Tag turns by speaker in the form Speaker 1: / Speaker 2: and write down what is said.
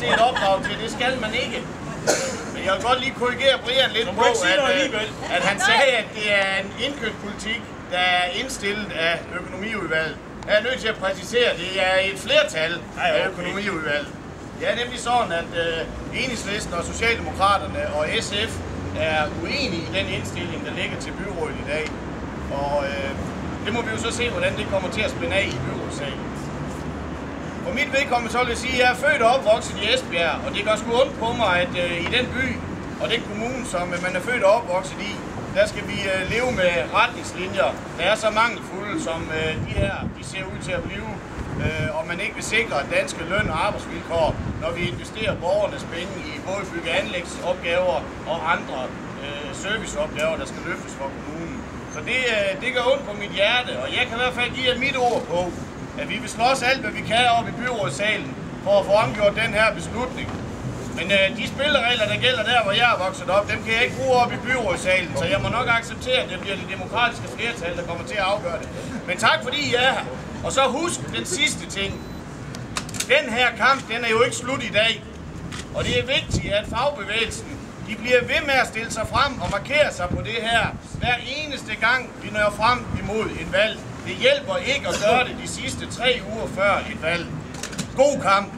Speaker 1: set opdraget til, det skal man ikke. Men jeg vil godt lige korrigere Brian lidt på, at han sagde, at det er en indkøbspolitik, der er indstillet af økonomiudvalget. Jeg er nødt til at præcisere, at det er et flertal af økonomiudvalget. Det er nemlig sådan, at Enhedslisten og Socialdemokraterne og SF er uenige i den indstilling, der ligger til byrådet i dag. Og det må vi jo så se, hvordan det kommer til at spænde af i byrådssalen. For mit vedkommende så vil jeg sige, at jeg er født og opvokset i Esbjerg, og det gør sgu ondt på mig, at i den by og den kommune, som man er født og opvokset i, der skal vi leve med retningslinjer, der er så mangelfulde, som de her de ser ud til at blive, og man ikke vil sikre danske løn- og arbejdsvilkår, når vi investerer borgernes penge i både bygge- og anlægsopgaver og andre serviceopgaver, der skal løftes for kommunen. Så det gør ondt på mit hjerte, og jeg kan i hvert fald give jer mit ord på, at vi vil slås alt, hvad vi kan op i byrådssalen for at få omgjort den her beslutning. Men de spilleregler, der gælder der, hvor jeg er vokset op, dem kan jeg ikke bruge op i byrådssalen, så jeg må nok acceptere, at det bliver det demokratiske flertal, der kommer til at afgøre det. Men tak fordi I er her. Og så husk den sidste ting. Den her kamp, den er jo ikke slut i dag. Og det er vigtigt, at fagbevægelsen, de bliver ved med at stille sig frem og markere sig på det her, hver eneste gang vi når frem imod et valg. Det hjælper ikke at gøre det de sidste 3 uger før et valg. God kamp!